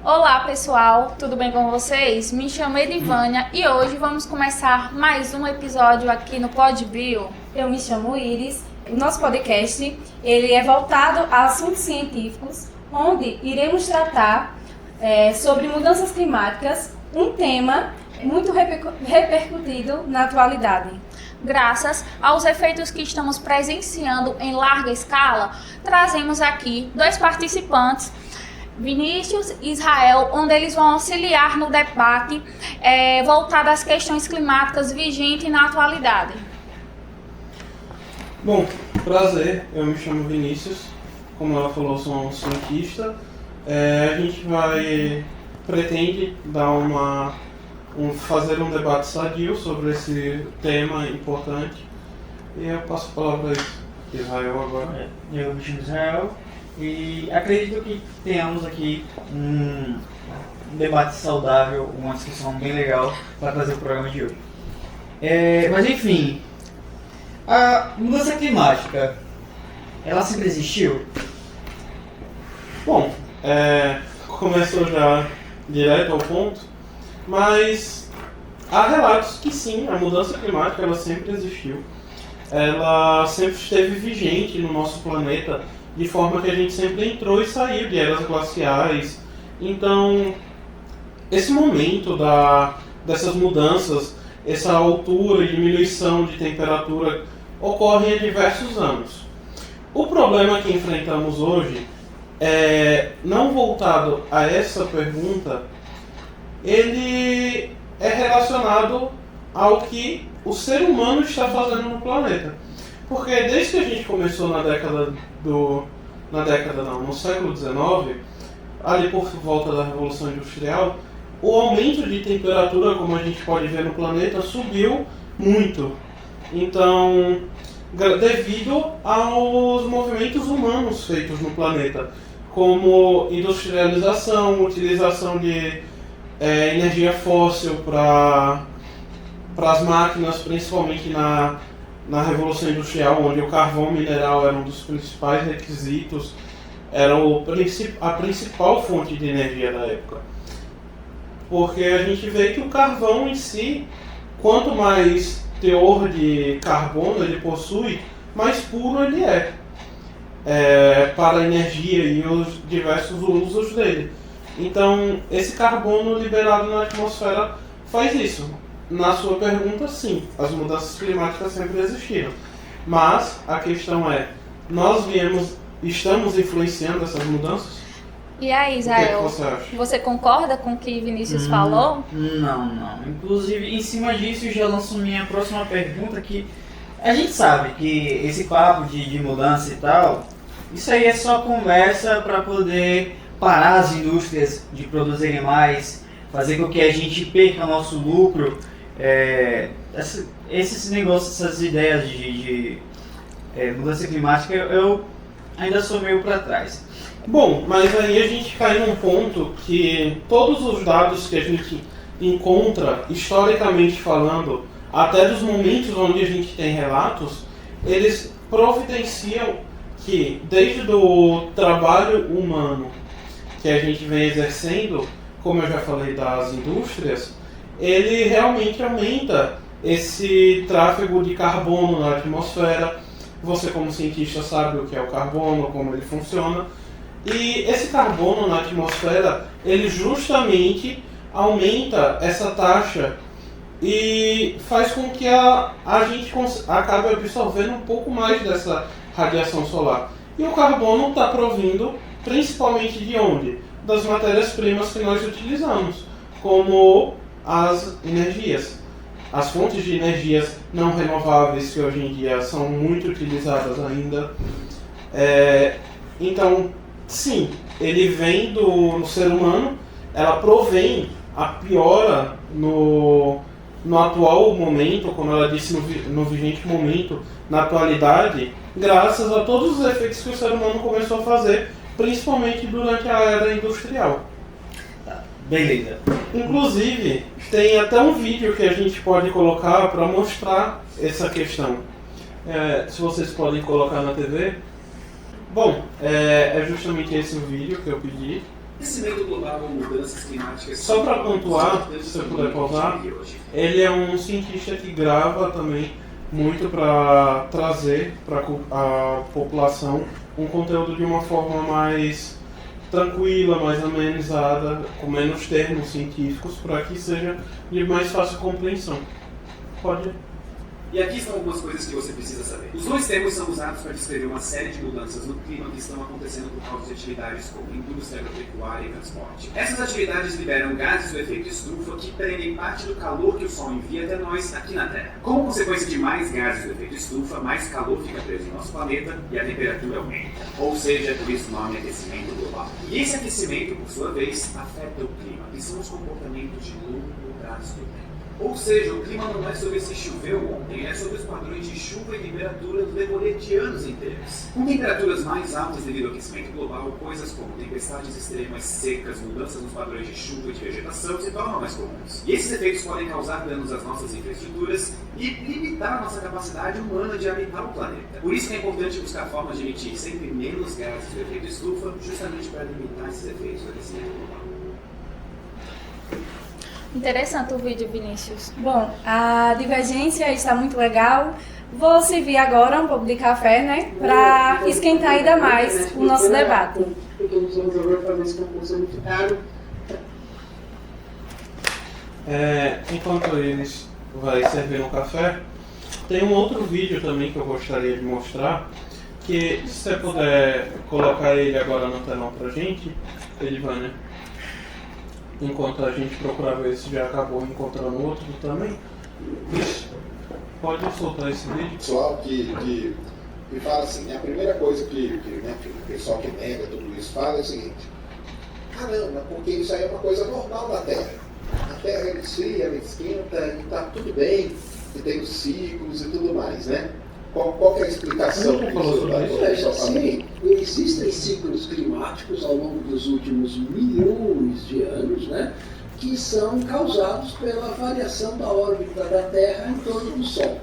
Olá pessoal, tudo bem com vocês? Me chamo Edivânia e hoje vamos começar mais um episódio aqui no PodBio. Eu me chamo Iris. O nosso podcast ele é voltado a assuntos científicos, onde iremos tratar sobre mudanças climáticas, um tema muito repercutido na atualidade. Graças aos efeitos que estamos presenciando em larga escala, trazemos aqui dois participantes, Vinícius e Israel, onde eles vão auxiliar no debate voltado às questões climáticas vigentes na atualidade. Bom, prazer, eu me chamo Vinícius, como ela falou, sou um cientista. A gente pretende dar fazer um debate sadio sobre esse tema importante. E eu passo a palavra a Israel agora. Eu me chamo Israel e acredito que tenhamos aqui um debate saudável, uma discussão bem legal para fazer o programa de hoje. Mas enfim, a mudança climática, ela sempre existiu? Bom, começou já direto ao ponto, mas há relatos que sim, a mudança climática ela sempre existiu. Ela sempre esteve vigente no nosso planeta, de forma que a gente sempre entrou e saiu de eras glaciais. Então, esse momento dessas mudanças, essa altura e diminuição de temperatura ocorre há diversos anos. O problema que enfrentamos hoje, não voltado a essa pergunta, ele é relacionado ao que o ser humano está fazendo no planeta. Porque desde que a gente começou no século XIX, ali por volta da Revolução Industrial, o aumento de temperatura, como a gente pode ver no planeta, subiu muito. Então, devido aos movimentos humanos feitos no planeta, como industrialização, utilização de energia fóssil para as máquinas, principalmente na Revolução Industrial, onde o carvão mineral era um dos principais requisitos, era a principal fonte de energia da época. Porque a gente vê que o carvão em si, quanto mais teor de carbono ele possui, mais puro ele é para a energia e os diversos usos dele. Então, esse carbono liberado na atmosfera faz isso. Na sua pergunta, sim, as mudanças climáticas sempre existiram. Mas a questão é, estamos influenciando essas mudanças? E aí, Israel, você concorda com o que Vinícius falou? Não. Inclusive, em cima disso, eu já lanço minha próxima pergunta, que a gente sabe que esse papo de mudança e tal, isso aí é só conversa para poder parar as indústrias de produzirem mais, fazer com que a gente perca nosso lucro. Esses negócios, essas ideias de mudança climática, eu ainda sou meio para trás. Bom, mas aí a gente cai num ponto que todos os dados que a gente encontra, historicamente falando, até dos momentos onde a gente tem relatos, eles providenciam que, desde o trabalho humano que a gente vem exercendo, como eu já falei das indústrias, ele realmente aumenta esse tráfego de carbono na atmosfera. Você, como cientista, sabe o que é o carbono, como ele funciona. E esse carbono na atmosfera, ele justamente aumenta essa taxa e faz com que a gente acabe absorvendo um pouco mais dessa radiação solar. E o carbono está provindo principalmente de onde? Das matérias-primas que nós utilizamos, como as energias. As fontes de energias não renováveis que hoje em dia são muito utilizadas ainda. Então, sim, ele vem do ser humano, ela provém a piora no atual momento, como ela disse, no vigente momento, na atualidade, graças a todos os efeitos que o ser humano começou a fazer, principalmente durante a era industrial. Beleza. Inclusive, tem até um vídeo que a gente pode colocar para mostrar essa questão. Se vocês podem colocar na TV. Bom, é justamente esse o vídeo que eu pedi. Aquecimento global ou mudanças climáticas... Só para pontuar, se você puder pausar, ele é um cientista que grava também muito para trazer para a população um conteúdo de uma forma mais tranquila, mais amenizada, com menos termos científicos, para que seja de mais fácil compreensão. Pode ir. E aqui estão algumas coisas que você precisa saber. Os dois termos são usados para descrever uma série de mudanças no clima que estão acontecendo por causa de atividades como indústria agropecuária e transporte. Essas atividades liberam gases do efeito estufa que prendem parte do calor que o Sol envia até nós aqui na Terra. Como consequência de mais gases do efeito estufa, mais calor fica preso no nosso planeta e a temperatura aumenta. Ou seja, por isso o nome é aquecimento global. E esse aquecimento, por sua vez, afeta o clima, que são os comportamentos de longo prazo do tempo. Ou seja, o clima não é sobre se choveu ontem, é sobre os padrões de chuva e temperatura no decorrer de anos inteiros. Com temperaturas mais altas devido ao aquecimento global, coisas como tempestades extremas, secas, mudanças nos padrões de chuva e de vegetação se tornam mais comuns. E esses efeitos podem causar danos às nossas infraestruturas e limitar a nossa capacidade humana de habitar o planeta. Por isso que é importante buscar formas de emitir sempre menos gases do efeito estufa, justamente para limitar esses efeitos do aquecimento global. Interessante o vídeo, Vinícius. Bom, a divergência está muito legal. Vou servir agora um pouco de café, né? Para esquentar ainda mais o nosso debate. Enquanto eles vai servir um café, tem um outro vídeo também que eu gostaria de mostrar, que se você puder colocar ele agora no telão pra gente, Edivânia, enquanto a gente procura ver se já acabou encontrando outro também. Pode soltar esse vídeo. Pessoal que fala assim, a primeira coisa que o pessoal que nega tudo isso fala é o seguinte: caramba, porque isso aí é uma coisa normal da Terra. A Terra ela esfria, ela esquenta e está tudo bem, e tem os ciclos e tudo mais, né? Qual que é a explicação disso? Sim, existem ciclos climáticos ao longo dos últimos milhões de anos, né, que são causados pela variação da órbita da Terra em torno do Sol.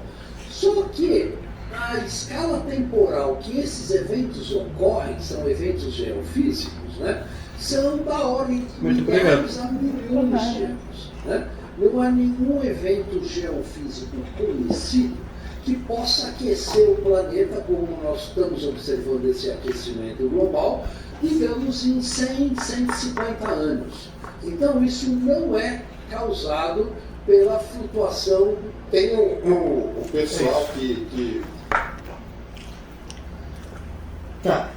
Só que a escala temporal que esses eventos ocorrem, são eventos geofísicos, né, são da ordem de milhares a milhões de anos. Né? Não há nenhum evento geofísico conhecido que possa aquecer o planeta como nós estamos observando esse aquecimento global, digamos em 100, 150 anos. Então isso não é causado pela flutuação. Tem o pessoal que... Tá,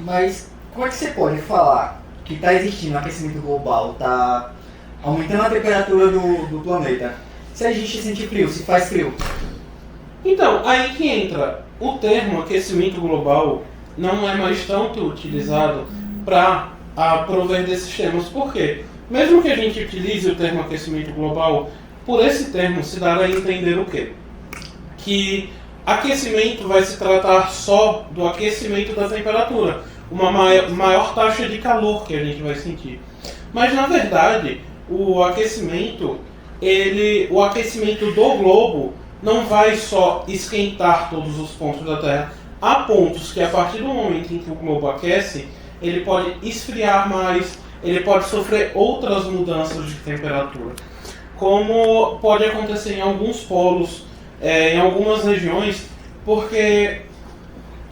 mas como é que você pode falar que está existindo aquecimento global, está aumentando a temperatura do planeta, se a gente sente frio, se faz frio? Então, aí que entra o termo aquecimento global, não é mais tanto utilizado para prover desses termos. Por quê? Mesmo que a gente utilize o termo aquecimento global, por esse termo se dá a entender o quê? Que aquecimento vai se tratar só do aquecimento da temperatura, uma maior taxa de calor que a gente vai sentir. Mas na verdade, o aquecimento do globo não vai só esquentar todos os pontos da Terra. Há pontos que, a partir do momento em que o globo aquece, ele pode esfriar mais, ele pode sofrer outras mudanças de temperatura. Como pode acontecer em alguns polos, em algumas regiões, porque,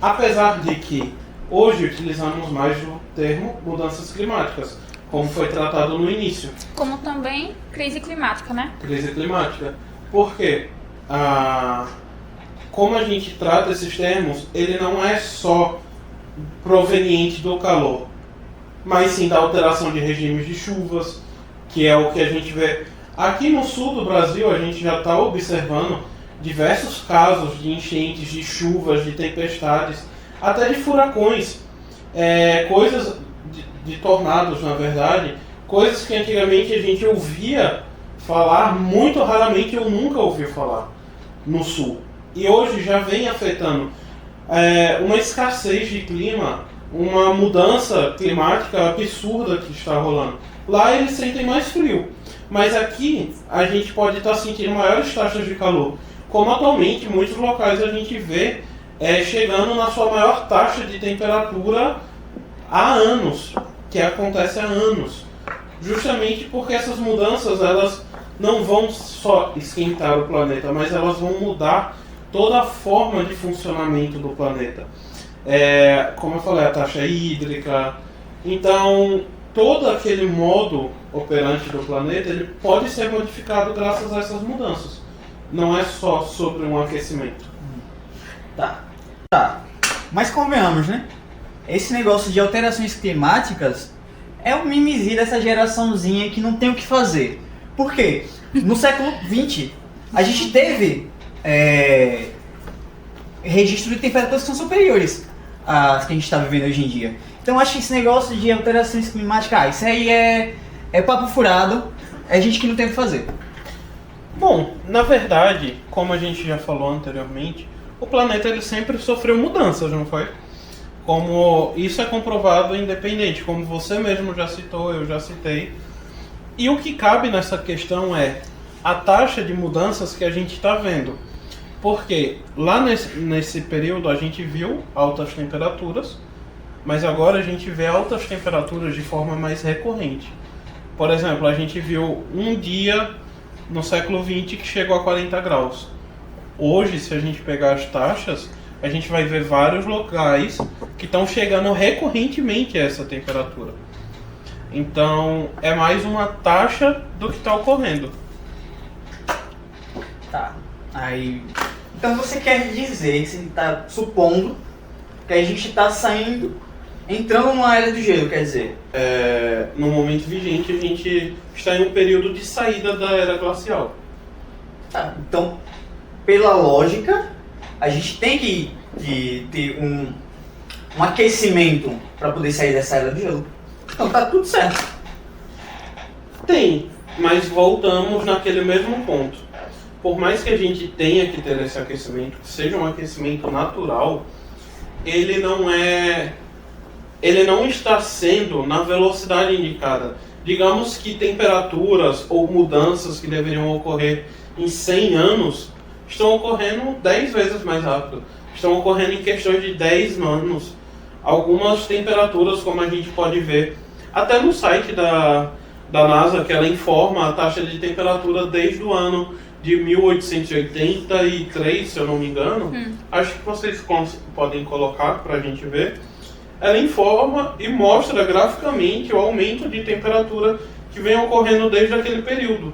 apesar de que hoje utilizamos mais o termo mudanças climáticas, como foi tratado no início. Como também crise climática, né? Crise climática. Por quê? Como a gente trata esses termos, ele não é só proveniente do calor, mas sim da alteração de regimes de chuvas, que é o que a gente vê. Aqui no sul do Brasil, a gente já está observando diversos casos de enchentes, de chuvas, de tempestades, até de furacões, coisas de tornados, na verdade, coisas que antigamente a gente ouvia falar, muito raramente eu nunca ouvi falar no sul. E hoje já vem afetando uma escassez de clima, uma mudança climática absurda que está rolando. Lá eles sentem mais frio, mas aqui a gente pode estar sentindo maiores taxas de calor, como atualmente em muitos locais a gente vê chegando na sua maior taxa de temperatura há anos. que acontece há anos. Justamente porque essas mudanças, elas não vão só esquentar o planeta, mas elas vão mudar toda a forma de funcionamento do planeta. Como eu falei, a taxa hídrica. Então, todo aquele modo operante do planeta, ele pode ser modificado graças a essas mudanças. Não é só sobre um aquecimento. Tá. Mas convenhamos, né? Esse negócio de alterações climáticas é o mimimi dessa geraçãozinha que não tem o que fazer. Por quê? No século XX, a gente teve registro de temperaturas que são superiores às que a gente está vivendo hoje em dia. Então acho que esse negócio de alterações climáticas, isso aí é papo furado, é gente que não tem o que fazer. Bom, na verdade, como a gente já falou anteriormente, o planeta ele sempre sofreu mudanças, não foi? Como isso é comprovado independente, como você mesmo já citou, eu já citei. E o que cabe nessa questão é a taxa de mudanças que a gente está vendo. Porque lá nesse período a gente viu altas temperaturas, mas agora a gente vê altas temperaturas de forma mais recorrente. Por exemplo, a gente viu um dia no século XX que chegou a 40 graus. Hoje, se a gente pegar as taxas, a gente vai ver vários locais que estão chegando recorrentemente a essa temperatura. Então, é mais uma taxa do que está ocorrendo. Tá. Aí. Então você quer dizer, você está supondo que a gente está entrando numa era do gelo, quer dizer? No momento vigente, a gente está em um período de saída da era glacial. Tá. Então, pela lógica, a gente tem que ter um aquecimento para poder sair dessa era do gelo. Então tá tudo certo. Tem, mas voltamos naquele mesmo ponto. Por mais que a gente tenha que ter esse aquecimento, que seja um aquecimento natural, ele não está sendo na velocidade indicada. Digamos que temperaturas ou mudanças que deveriam ocorrer em 100 anos estão ocorrendo 10 vezes mais rápido. Estão ocorrendo em questões de 10 anos. Algumas temperaturas, como a gente pode ver, até no site da NASA, que ela informa a taxa de temperatura desde o ano de 1883, se eu não me engano. Acho que vocês podem colocar para a gente ver. Ela informa e mostra graficamente o aumento de temperatura que vem ocorrendo desde aquele período.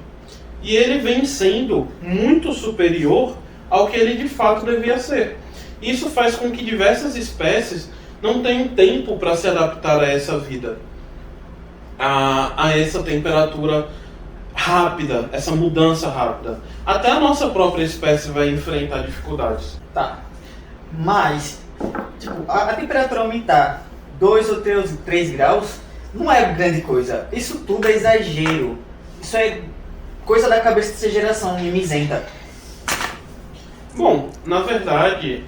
E ele vem sendo muito superior ao que ele de fato devia ser. Isso faz com que diversas espécies não tenham tempo para se adaptar a essa vida, a essa temperatura rápida, essa mudança rápida. Até a nossa própria espécie vai enfrentar dificuldades. Tá. Mas, a temperatura aumentar 2 ou 3 graus não é grande coisa. Isso tudo é exagero. Isso é coisa da cabeça dessa geração mimizenta. Bom, na verdade,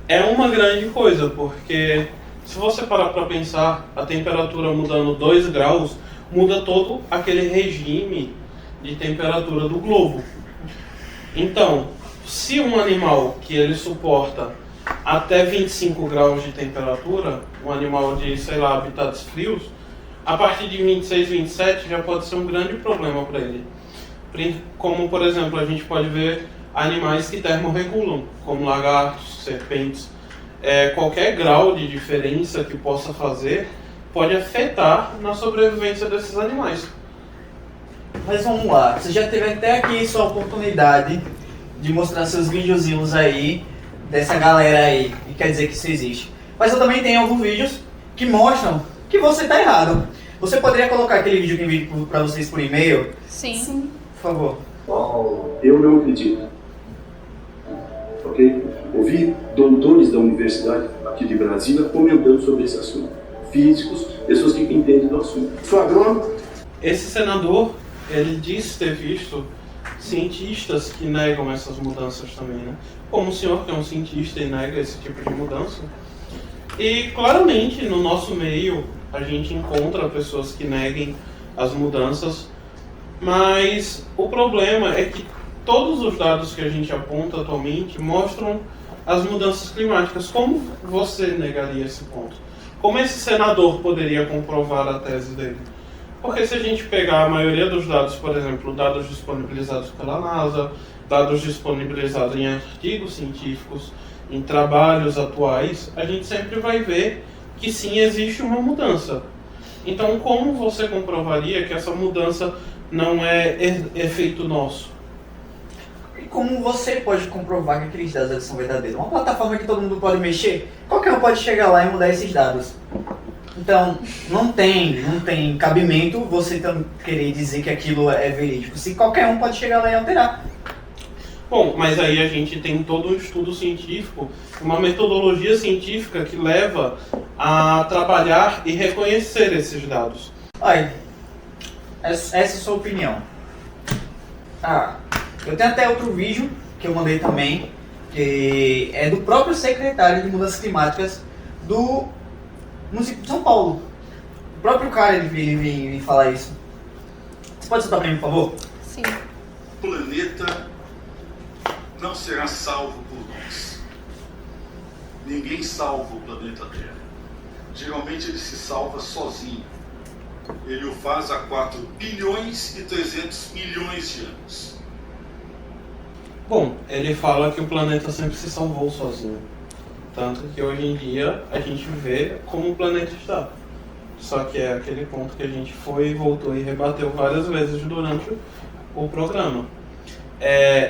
é uma grande coisa, porque se você parar para pensar, a temperatura mudando 2 graus, muda todo aquele regime de temperatura do globo. Então, se um animal que ele suporta até 25 graus de temperatura, um animal de, habitats frios, a partir de 26, 27 já pode ser um grande problema para ele. Como, por exemplo, a gente pode ver animais que termorregulam, como lagartos, serpentes. Qualquer grau de diferença que possa fazer pode afetar na sobrevivência desses animais. Mas vamos lá, você já teve até aqui sua oportunidade de mostrar seus videozinhos aí, dessa galera aí, e quer dizer que isso existe. Mas eu também tenho alguns vídeos que mostram que você está errado. Você poderia colocar aquele vídeo que envio para vocês por e-mail? Sim. Por favor. Eu não acredito. Ok? Ouvi doutores da universidade aqui de Brasília comentando sobre esse assunto. Físicos, pessoas que entendem do assunto. Sou agrônomo. Esse senador, ele disse ter visto cientistas que negam essas mudanças também, né? Como o senhor que é um cientista e nega esse tipo de mudança. E claramente no nosso meio a gente encontra pessoas que neguem as mudanças, mas o problema é que todos os dados que a gente aponta atualmente mostram as mudanças climáticas. Como você negaria esse ponto? como esse senador poderia comprovar a tese dele? Porque se a gente pegar a maioria dos dados, por exemplo, dados disponibilizados pela NASA, dados disponibilizados em artigos científicos, em trabalhos atuais, a gente sempre vai ver que sim, existe uma mudança. Então, como você comprovaria que essa mudança não é efeito nosso? E como você pode comprovar que aqueles dados são verdadeiros? Uma plataforma que todo mundo pode mexer, qualquer um pode chegar lá e mudar esses dados. Então, não tem cabimento você querer dizer que aquilo é verídico. Se qualquer um pode chegar lá e alterar. Bom, mas aí a gente tem todo um estudo científico, uma metodologia científica que leva a trabalhar e reconhecer esses dados. Olha, essa é a sua opinião. Eu tenho até outro vídeo que eu mandei também, que é do próprio secretário de Mudanças Climáticas do município de São Paulo. O próprio cara, ele vem falar isso. Você pode soltar pra mim, por favor? Sim. O planeta não será salvo por nós. Ninguém salva o planeta Terra. Geralmente ele se salva sozinho. Ele o faz há 4 bilhões e 300 milhões de anos. Bom, ele fala que o planeta sempre se salvou sozinho. Tanto que hoje em dia a gente vê como o planeta está. Só que é aquele ponto que a gente foi, voltou e rebateu várias vezes durante o programa.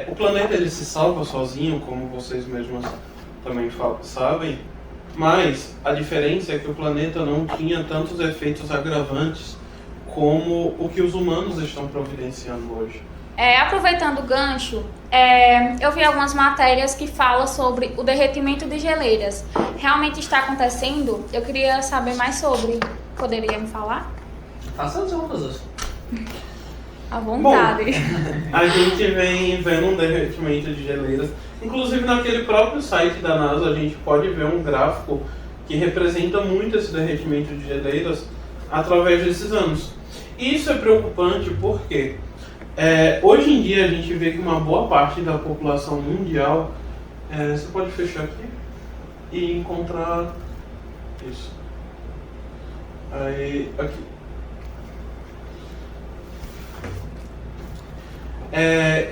O planeta ele se salva sozinho, como vocês mesmos também sabem, mas a diferença é que o planeta não tinha tantos efeitos agravantes como o que os humanos estão providenciando hoje. Aproveitando o gancho, eu vi algumas matérias que falam sobre o derretimento de geleiras. Realmente está acontecendo? Eu queria saber mais sobre. Poderia me falar? Faça as ondas. À vontade. Bom, a gente vem vendo um derretimento de geleiras. Inclusive naquele próprio site da NASA a gente pode ver um gráfico que representa muito esse derretimento de geleiras através desses anos. E isso é preocupante porque hoje em dia a gente vê que uma boa parte da população mundial... você pode fechar aqui e encontrar isso. Aí, aqui.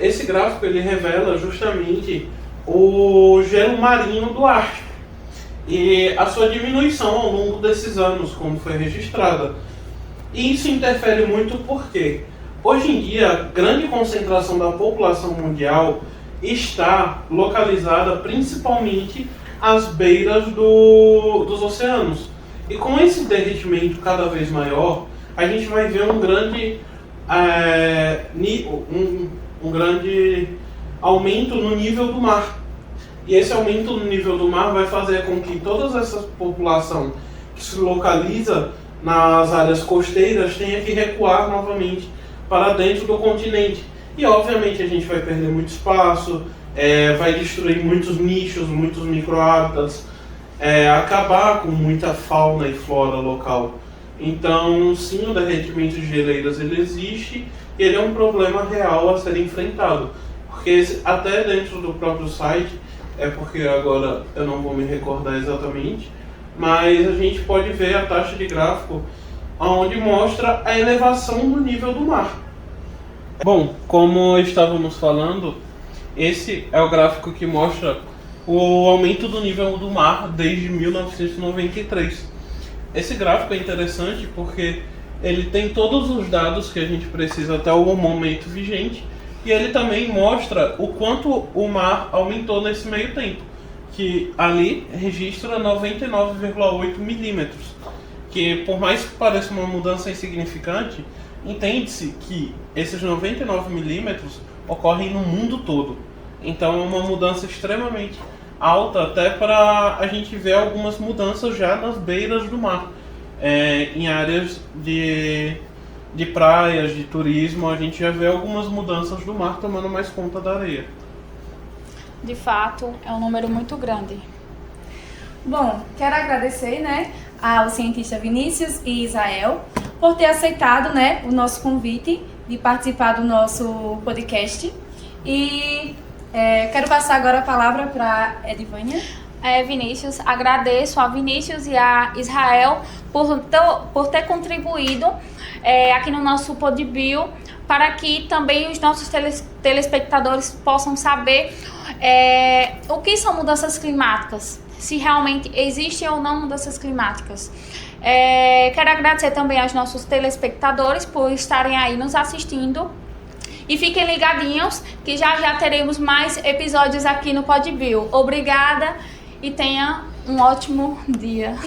Esse gráfico ele revela justamente o gelo marinho do Ártico e a sua diminuição ao longo desses anos, como foi registrada. E isso interfere muito porque hoje em dia a grande concentração da população mundial está localizada principalmente às beiras dos oceanos. E com esse derretimento cada vez maior, a gente vai ver um grande aumento no nível do mar. E esse aumento no nível do mar vai fazer com que toda essa população que se localiza nas áreas costeiras tenha que recuar novamente para dentro do continente. E obviamente a gente vai perder muito espaço, vai destruir muitos nichos, muitos micro-hábitats, acabar com muita fauna e flora local. Então, sim, o derretimento de geleiras ele existe e ele é um problema real a ser enfrentado. Porque até dentro do próprio site, porque agora eu não vou me recordar exatamente, mas a gente pode ver a taxa de gráfico onde mostra a elevação do nível do mar. Bom, como estávamos falando, esse é o gráfico que mostra o aumento do nível do mar desde 1993. Esse gráfico é interessante porque ele tem todos os dados que a gente precisa até o momento vigente e ele também mostra o quanto o mar aumentou nesse meio tempo, que ali registra 99,8 milímetros, que por mais que pareça uma mudança insignificante, entende-se que esses 99 milímetros ocorrem no mundo todo. Então é uma mudança extremamente alta, até para a gente ver algumas mudanças já nas beiras do mar. Em áreas de praias, de turismo, a gente já vê algumas mudanças do mar tomando mais conta da areia. De fato, é um número muito grande. Bom, quero agradecer, ao cientista Vinícius e Israel por ter aceitado, o nosso convite de participar do nosso podcast. E quero passar agora a palavra para Edivânia. Vinícius, agradeço a Vinícius e a Israel por ter contribuído aqui no nosso PodBio, para que também os nossos telespectadores possam saber o que são mudanças climáticas, se realmente existem ou não mudanças climáticas. Quero agradecer também aos nossos telespectadores por estarem aí nos assistindo. E fiquem ligadinhos que já teremos mais episódios aqui no PodBio. Obrigada e tenha um ótimo dia.